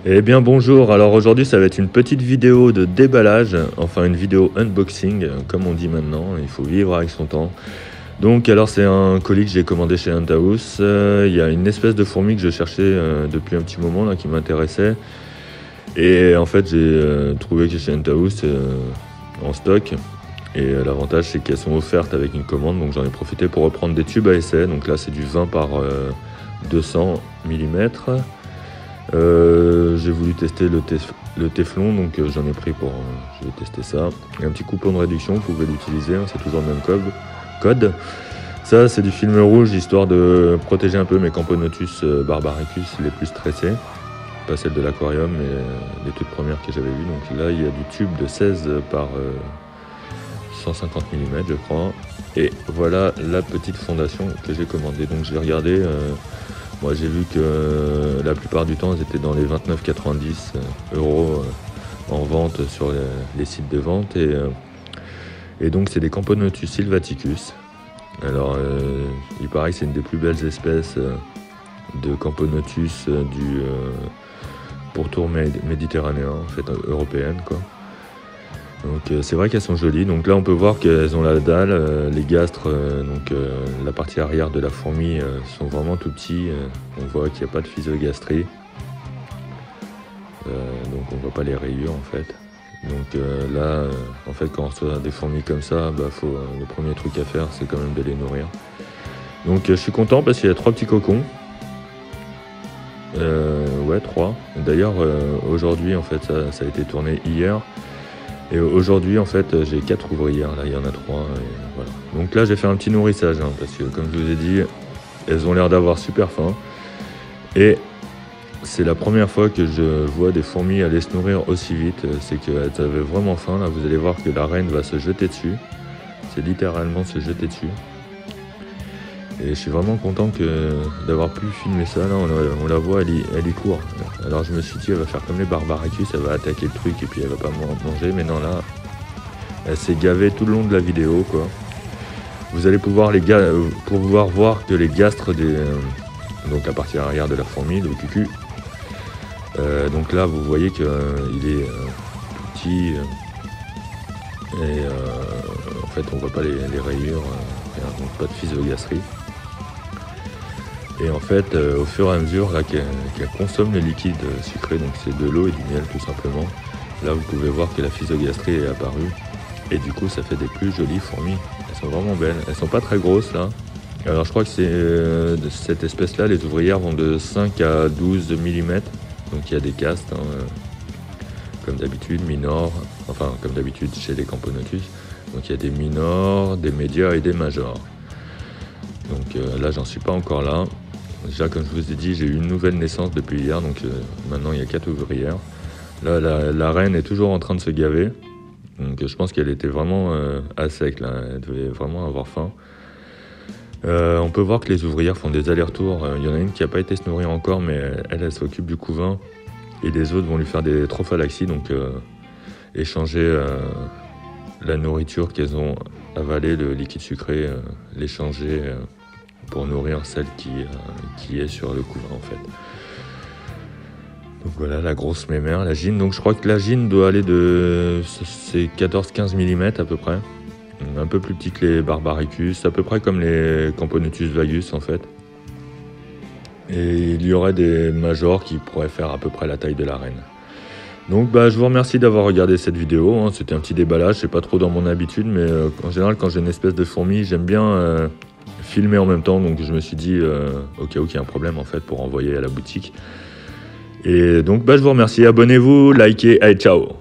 Eh bien bonjour, alors aujourd'hui ça va être une petite vidéo de déballage, enfin une vidéo unboxing, comme on dit maintenant, il faut vivre avec son temps. Donc alors c'est un colis que j'ai commandé chez Huntahouse, il y a une espèce de fourmi que je cherchais depuis un petit moment là, qui m'intéressait. Et en fait j'ai trouvé que chez Huntahouse en stock. Et l'avantage c'est qu'elles sont offertes avec une commande, donc j'en ai profité pour reprendre des tubes à essai. Donc là c'est du 20 par 200 mm. J'ai voulu tester le téflon, donc j'en ai pris pour... je vais tester ça. Il y a un petit coupon de réduction, vous pouvez l'utiliser, hein, c'est toujours le même code. Ça c'est du film rouge, histoire de protéger un peu mes Camponotus barbaricus les plus stressés. Pas celle de l'aquarium, mais les toutes premières que j'avais vues. Donc là il y a du tube de 16 par 150 mm je crois. Et voilà la petite fondation que j'ai commandée. Donc je vais regarder... moi j'ai vu que la plupart du temps elles étaient dans les 29,90 € en vente sur les sites de vente. Et donc c'est des Camponotus sylvaticus. Alors il paraît que c'est une des plus belles espèces de Camponotus du pourtour méditerranéen, en fait européenne quoi. Donc c'est vrai qu'elles sont jolies. Donc là on peut voir qu'elles ont la dalle, les gastres, la partie arrière de la fourmi sont vraiment tout petits. On voit qu'il n'y a pas de physogastrie. Donc on voit pas les rayures en fait. Donc là en fait quand on reçoit des fourmis comme ça, le premier truc à faire c'est quand même de les nourrir. Donc je suis content parce qu'il y a 3 petits cocons. Ouais 3. D'ailleurs aujourd'hui en fait ça a été tourné hier. Et aujourd'hui, en fait, j'ai 4 ouvrières, là, il y en a 3, et voilà. Donc là, j'ai fait un petit nourrissage, hein, parce que, comme je vous ai dit, elles ont l'air d'avoir super faim. Et c'est la première fois que je vois des fourmis aller se nourrir aussi vite. C'est qu'elles avaient vraiment faim, là. Vous allez voir que la reine va se jeter dessus. C'est littéralement se jeter dessus. Et je suis vraiment content d'avoir pu filmer ça, là. On la voit, elle y court. Alors je me suis dit, elle va faire comme les barbaricus, elle va attaquer le truc et puis elle va pas manger. Mais non, là, elle s'est gavée tout le long de la vidéo, quoi. Vous allez pouvoir voir que les gastres donc la partie arrière de la fourmi, le cucu. Donc là, vous voyez qu'il est petit. Et en fait, on voit pas les rayures, donc pas de physogastrie. Et en fait, au fur et à mesure qu'elle consomme le liquide sucré, donc c'est de l'eau et du miel tout simplement, là vous pouvez voir que la physogastrie est apparue. Et du coup ça fait des plus jolies fourmis. Elles sont vraiment belles. Elles sont pas très grosses là. Alors je crois que c'est de cette espèce là, les ouvrières vont de 5 à 12 mm. Donc il y a des castes, hein, comme d'habitude, minors, enfin comme d'habitude chez les Camponotus. Donc il y a des minors, des médias et des majors. Donc là j'en suis pas encore là. Déjà comme je vous ai dit, j'ai eu une nouvelle naissance depuis hier, donc maintenant il y a 4 ouvrières. Là la reine est toujours en train de se gaver, donc je pense qu'elle était vraiment à sec là, elle devait vraiment avoir faim. On peut voir que les ouvrières font des allers-retours, il y en a une qui n'a pas été se nourrir encore, mais elle s'occupe du couvain, et les autres vont lui faire des trophalaxies, donc échanger la nourriture qu'elles ont avalée, le liquide sucré, l'échanger pour nourrir celle qui est sur le couvain en fait. Donc voilà la grosse mémère, la gine. Donc je crois que la gine doit aller de 14-15 mm à peu près. Un peu plus petit que les barbaricus, à peu près comme les Camponotus vagus en fait. Et il y aurait des majors qui pourraient faire à peu près la taille de la reine. Donc je vous remercie d'avoir regardé cette vidéo, hein. C'était un petit déballage, c'est pas trop dans mon habitude, mais en général quand j'ai une espèce de fourmi, j'aime bien filmer en même temps, donc je me suis dit au cas où il y a un problème en fait pour envoyer à la boutique. Et donc je vous remercie, abonnez-vous, likez, allez ciao.